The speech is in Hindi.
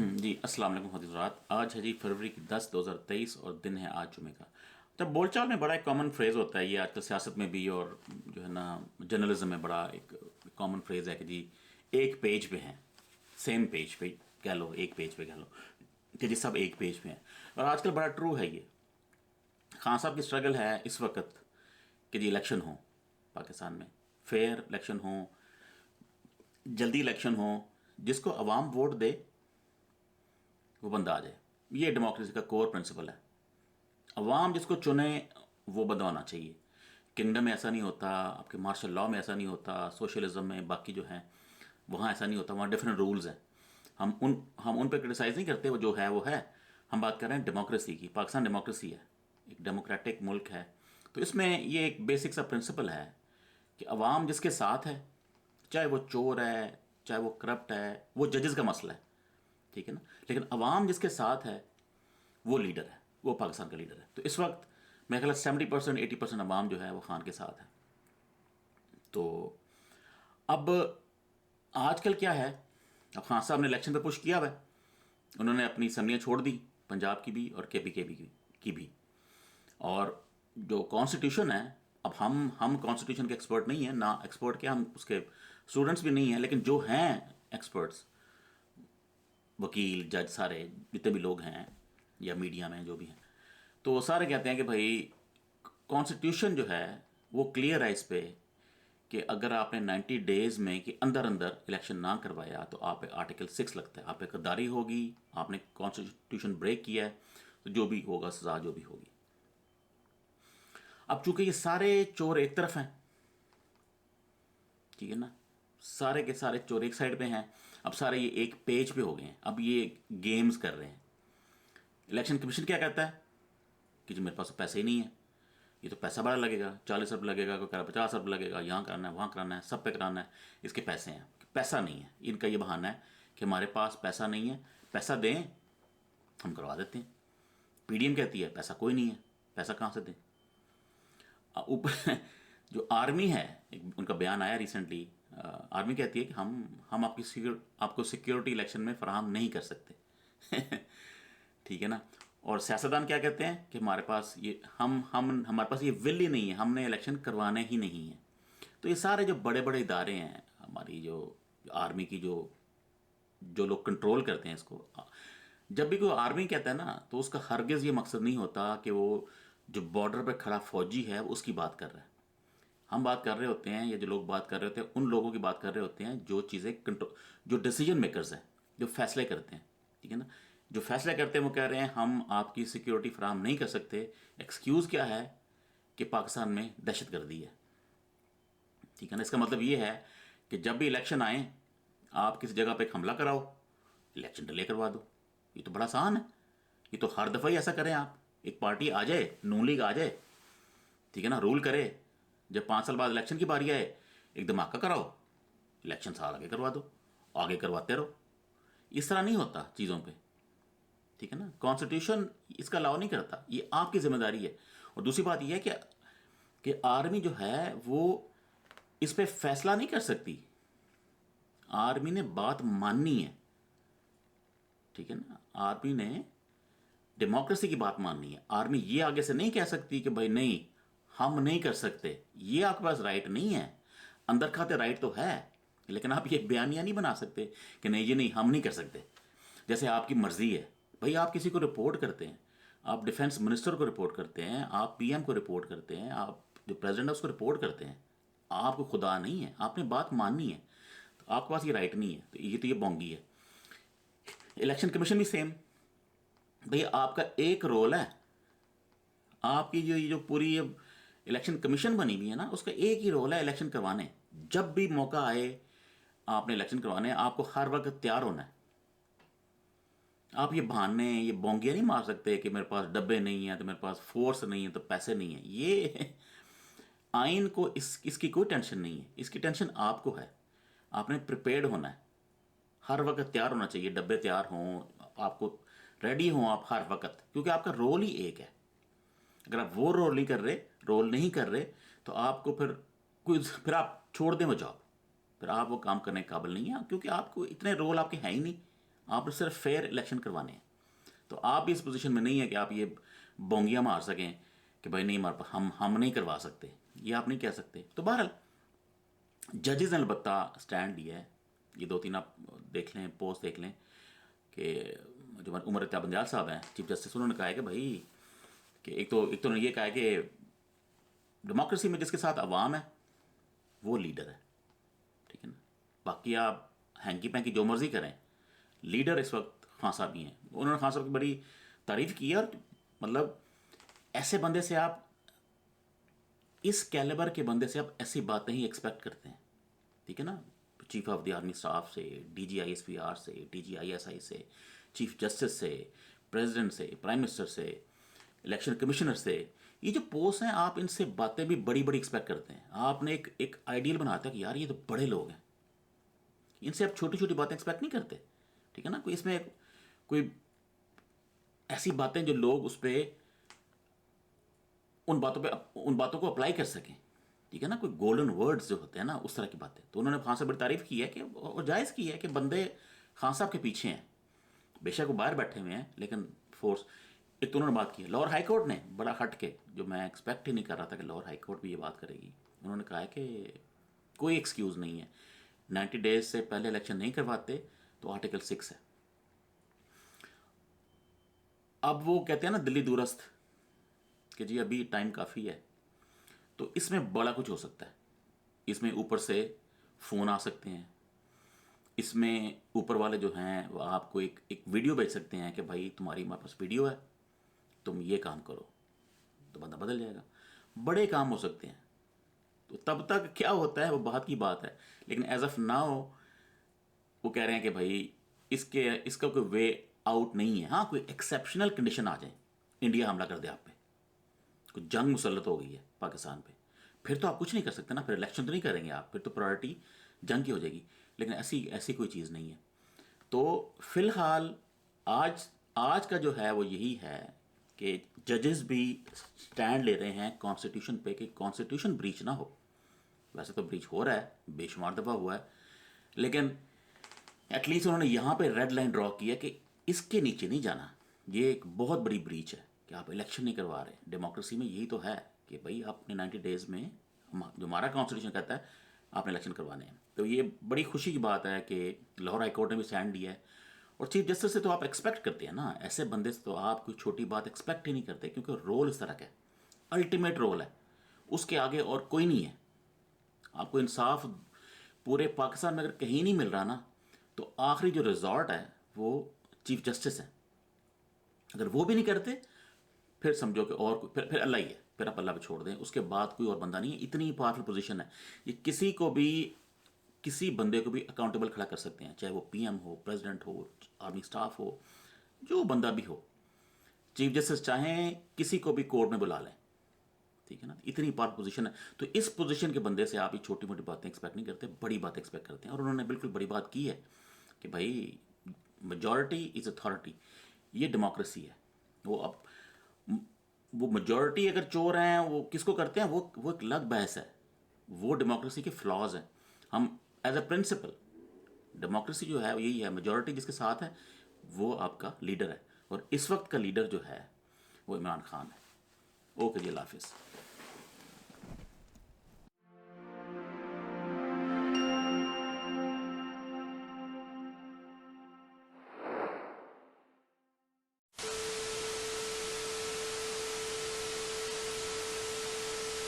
जी अस्सलाम वालेकुम हज़रात। आज है जी फरवरी की 10 2023 और दिन है आज जुमे का। जब बोलचाल में बड़ा एक कॉमन फ्रेज़ होता है, ये आजकल सियासत में भी और जो है ना जर्नलिज्म में बड़ा एक कॉमन फ्रेज़ है कि जी एक पेज पे हैं, सेम पेज पे कह लो, एक पेज पे कह लो कि जी सब एक पेज पे हैं। और आजकल बड़ा ट्रू है ये। खान साहब की स्ट्रगल है इस वक्त कि जी इलेक्शन हो पाकिस्तान में, फेयर इलेक्शन हो, जल्दी इलेक्शन हो, जिसको अवाम वोट दे वो बंदा आ जाए। ये डेमोक्रेसी का कोर प्रिंसिपल है। अवाम जिसको चुने वो बंदा होना चाहिए। किंगडम में ऐसा नहीं होता, आपके मार्शल लॉ में ऐसा नहीं होता, सोशलिज्म में बाकी जो है वहाँ ऐसा नहीं होता, वहाँ डिफरेंट रूल्स हैं। हम उन पर क्रिटिसाइज़ नहीं करते, वो जो है वो है। हम बात कर रहे हैं डेमोक्रेसी की। पाकिस्तान डेमोक्रेसी है, एक डेमोक्रेटिक मुल्क है। तो इसमें ये एक बेसिक सा प्रिंसिपल है कि अवाम जिसके साथ है, चाहे वो चोर है, चाहे वो करप्ट है, वो जजेस का मसला है, ठीक है ना, लेकिन अवाम जिसके साथ है वो लीडर है, वो पाकिस्तान का लीडर है। तो इस वक्त मेरे ख्याल 70% 80% अवाम जो है वो खान के साथ है। तो अब आजकल क्या है, अब खान साहब ने इलेक्शन पे पुश किया हुआ है। उन्होंने अपनी असम्बलियाँ छोड़ दी, पंजाब की भी और के पी की भी। और जो कॉन्स्टिट्यूशन है, अब हम कॉन्स्टिट्यूशन के एक्सपर्ट नहीं हैं, ना एक्सपर्ट क्या, हम उसके स्टूडेंट्स भी नहीं हैं, लेकिन जो हैं एक्सपर्ट्स, वकील जज सारे जितने भी लोग हैं या मीडिया में जो भी हैं, तो वो सारे कहते हैं कि भाई कॉन्स्टिट्यूशन जो है वो क्लियर है इस पे कि अगर आपने 90 डेज में कि अंदर अंदर इलेक्शन ना करवाया तो आप पे आर्टिकल 6 लगता है, आप पे गद्दारी होगी, आपने कॉन्स्टिट्यूशन ब्रेक किया है, तो जो भी होगा सजा जो भी होगी। अब चूंकि ये सारे चोर एक तरफ हैं, ठीक है ना, सारे के सारे चोर एक साइड पे हैं, अब सारे ये एक पेज पे हो गए हैं, अब ये गेम्स कर रहे हैं। इलेक्शन कमीशन क्या कहता है कि जी मेरे पास तो पैसे ही नहीं है, ये तो पैसा बड़ा लगेगा, 40 अरब लगेगा, कोई कह रहा 50 अरब लगेगा, यहाँ कराना है वहाँ कराना है, सब पे कराना है, इसके पैसे हैं। पैसा नहीं है, इनका ये बहाना है कि हमारे पास पैसा नहीं है, पैसा दें हम करवा देते हैं। पीडीएम कहती है पैसा कोई नहीं है, पैसा कहाँ से दें। ऊपर जो आर्मी है, एक उनका बयान आया रिसेंटली, आर्मी कहती है कि हम आपको सिक्योरिटी इलेक्शन में फराहम नहीं कर सकते। ठीक है ना। और सियासतदान क्या कहते हैं कि हमारे पास ये हम हमारे पास ये विल ही नहीं है, हमने इलेक्शन करवाने ही नहीं है। तो ये सारे जो बड़े बड़े इदारे हैं, हमारी जो आर्मी की जो जो लोग कंट्रोल करते हैं इसको, जब भी कोई आर्मी कहता है ना तो उसका हरगिज़ ये मकसद नहीं होता कि वो जो बॉर्डर पे खड़ा फौजी है वो उसकी बात कर रहा है। हम बात कर रहे होते हैं, या जो लोग बात कर रहे होते हैं, उन लोगों की बात कर रहे होते हैं जो चीज़ें कंट्रोल, जो डिसीजन मेकर्स हैं, जो फैसले करते हैं, ठीक है ना। जो फैसले करते हैं वो कह रहे हैं हम आपकी सिक्योरिटी फराहम नहीं कर सकते। एक्सक्यूज़ क्या है कि पाकिस्तान में दहशत गर्दी है, ठीक है ना। इसका मतलब ये है कि जब भी इलेक्शन आए आप किसी जगह पे एक हमला कराओ, इलेक्शन डिले करवा दो। ये तो बड़ा आसान है, ये तो हर दफ़ा ही ऐसा करें आप। एक पार्टी आ जाए, नून लीग आ जाए, ठीक है ना, रूल करे, जब 5 साल बाद इलेक्शन की बारी आए एक धमाका कराओ, इलेक्शन साल आगे करवा दो, आगे करवाते रहो। इस तरह नहीं होता चीज़ों पे, ठीक है ना। कॉन्स्टिट्यूशन इसका अलाउ नहीं करता, ये आपकी जिम्मेदारी है। और दूसरी बात यह है कि आर्मी जो है वो इस पे फैसला नहीं कर सकती, आर्मी ने बात माननी है, ठीक है ना। आर्मी ने डेमोक्रेसी की बात माननी है। आर्मी ये आगे से नहीं कह सकती कि भाई नहीं हम नहीं कर सकते, ये आपके पास राइट नहीं है। अंदर खाते राइट तो है, लेकिन आप ये बयानिया नहीं बना सकते कि नहीं जी नहीं हम नहीं कर सकते। जैसे आपकी मर्जी है भाई, आप किसी को रिपोर्ट करते हैं, आप डिफेंस मिनिस्टर को रिपोर्ट करते हैं, आप पीएम को रिपोर्ट करते हैं, आप जो प्रेसिडेंट है उसको रिपोर्ट करते हैं। आपको खुदा नहीं है, आपने बात माननी है, तो आपके पास ये राइट नहीं है, तो ये बोंगी है। इलेक्शन कमीशन भी सेम, भैया आपका एक रोल है, आपकी जो ये जो पूरी ये इलेक्शन कमीशन बनी हुई है ना, उसका एक ही रोल है इलेक्शन करवाने। जब भी मौका आए आपने इलेक्शन करवाने, आपको हर वक्त तैयार होना है। आप ये बहाने, ये बोंगियां नहीं मार सकते कि मेरे पास डब्बे नहीं है तो मेरे पास फोर्स नहीं है तो पैसे नहीं है। ये आइन को इसकी कोई टेंशन नहीं है, इसकी टेंशन आपको है। आपने प्रिपेयर्ड होना है, हर वक्त तैयार होना चाहिए, डब्बे तैयार हों, आपको रेडी हों आप हर वक्त, क्योंकि आपका रोल ही एक है। अगर आप वो रोल नहीं कर रहे तो आपको फिर आप छोड़ दें वो जॉब, फिर आप वो काम करने के काबिल नहीं है, क्योंकि आपको इतने रोल आपके हैं ही नहीं। आपने सिर्फ फेयर इलेक्शन करवाने हैं। तो आप इस पोजीशन में नहीं है कि आप ये बोंगियां मार सकें कि भाई नहीं मार, हम नहीं करवा सकते, ये आप नहीं कह सकते। तो बहरहाल जजेस ने अलबत्ता स्टैंड लिया है। ये 2-3 आप देख लें, पोस्ट देख लें कि जो उमर इत्ता बंजाल साहब हैं चीफ जस्टिस, उन्होंने कहा है कि भाई कि एक तो उन्होंने ये कहा है कि डेमोक्रेसी में जिसके साथ अवाम है वो लीडर है, ठीक है ना। बाकी आप हैंकी पैंकी जो मर्जी करें, लीडर इस वक्त खान साहब ही हैं। उन्होंने खान साहब की बड़ी तारीफ की है, और मतलब ऐसे बंदे से आप, इस कैलिबर के बंदे से आप ऐसी बातें ही एक्सपेक्ट करते हैं, ठीक है ना। Chief of the army staff से, DGISPR से, DGISI से, चीफ जस्टिस से, प्रेसिडेंट से, प्राइम मिनिस्टर से, इलेक्शन कमिश्नर से, ये जो पोस्ट हैं आप इनसे बातें भी बड़ी बड़ी एक्सपेक्ट करते हैं। आपने एक आइडियल बनाता है कि यार ये तो बड़े लोग हैं, इनसे आप छोटी छोटी बातें एक्सपेक्ट नहीं करते, ठीक है ना। कोई इसमें कोई ऐसी बातें जो लोग उस पर उन बातों को अप्लाई कर सकें, ठीक है ना। कोई गोल्डन वर्ड्स जो होते हैं ना, उस तरह की बातें। तो उन्होंने खान साहब बड़ी तारीफ की है कि, और जायज़ की है कि बंदे खान साहब के पीछे हैं, बेशक वो बाहर बैठे हुए हैं लेकिन फोर्स। एक तो उन्होंने बात की है लाहौर हाई कोर्ट ने, बड़ा हट के, जो मैं एक्सपेक्ट ही नहीं कर रहा था कि लाहौर हाई कोर्ट भी ये बात करेगी। उन्होंने कहा है कि कोई एक्सक्यूज़ नहीं है, 90 डेज से पहले इलेक्शन नहीं करवाते तो आर्टिकल 6 है। अब वो कहते हैं ना दिल्ली दूरस्थ, कि जी अभी टाइम काफ़ी है, तो इसमें बड़ा कुछ हो सकता है। इसमें ऊपर से फ़ोन आ सकते हैं, इसमें ऊपर वाले जो हैं वो आपको एक वीडियो भेज सकते हैं कि भाई तुम्हारी हमारे पास वीडियो है, तुम ये काम करो, तो बंदा बदल जाएगा। बड़े काम हो सकते हैं। तो तब तक क्या होता है वो बात की बात है, लेकिन एज ऑफ नाउ वो कह रहे हैं कि भाई इसका कोई वे आउट नहीं है। हाँ, कोई एक्सेप्शनल कंडीशन आ जाए, इंडिया हमला कर दे आप पे, कोई जंग मुसल्लत हो गई है पाकिस्तान पे, फिर तो आप कुछ नहीं कर सकते ना, फिर इलेक्शन तो नहीं करेंगे आप, फिर तो प्रायोरिटी जंग की हो जाएगी। लेकिन ऐसी ऐसी कोई चीज़ नहीं है। तो फिलहाल आज आज का जो है वो यही है कि जजेस भी स्टैंड ले रहे हैं कॉन्स्टिट्यूशन पे कि कॉन्स्टिट्यूशन ब्रीच ना हो। वैसे तो ब्रीच हो रहा है, बेशुमार दफ़ा हुआ है, लेकिन एटलीस्ट उन्होंने यहाँ पे रेड लाइन ड्रॉ की है कि इसके नीचे नहीं जाना। ये एक बहुत बड़ी ब्रीच है कि आप इलेक्शन नहीं करवा रहे। डेमोक्रेसी में यही तो है कि भाई आपने 90 डेज़ में, जो हमारा कॉन्स्टिट्यूशन कहता है, आपने इलेक्शन करवाने हैं। तो ये बड़ी खुशी की बात है कि लाहौर हाई कोर्ट ने भी स्टैंड लिया है। और चीफ जस्टिस से तो आप एक्सपेक्ट करते हैं ना, ऐसे बंदे से तो आप कोई छोटी बात एक्सपेक्ट ही नहीं करते, क्योंकि रोल इस तरह का है, अल्टीमेट रोल है, उसके आगे और कोई नहीं है। आपको इंसाफ पूरे पाकिस्तान में अगर कहीं नहीं मिल रहा ना, तो आखिरी जो रिजॉर्ट है वो चीफ जस्टिस है। अगर वो भी नहीं करते फिर समझो कि और फिर अल्लाह ही है, फिर आप अल्लाह पे छोड़ दें, उसके बाद कोई और बंदा नहीं है। इतनी पावरफुल पोजीशन है, ये किसी को भी, किसी बंदे को भी अकाउंटेबल खड़ा कर सकते हैं, चाहे वो PM हो, प्रेसिडेंट हो, आर्मी स्टाफ हो, जो बंदा भी हो। चीफ जस्टिस चाहें किसी को भी कोर्ट में बुला लें, ठीक है ना। इतनी पावरफुल पोजीशन है। तो इस पोजीशन के बंदे से आप ये छोटी मोटी बातें एक्सपेक्ट नहीं करते, बड़ी बातें एक्सपेक्ट करते हैं। और उन्होंने बिल्कुल बड़ी बात की है कि भाई मेजॉरिटी इज़ अथॉरिटी, ये डेमोक्रेसी है। वो अब वो मेजॉरिटी अगर चोर हैं, वो किसको करते हैं, वो एक अलग बहस है, वो डेमोक्रेसी के फ्लॉज हैं। हम एज अ प्रिंसिपल, डेमोक्रेसी जो है वो यही है, मेजॉरिटी जिसके साथ है वो आपका लीडर है। और इस वक्त का लीडर जो है वो इमरान खान है। ओके जी, अल्लाह हाफिज़।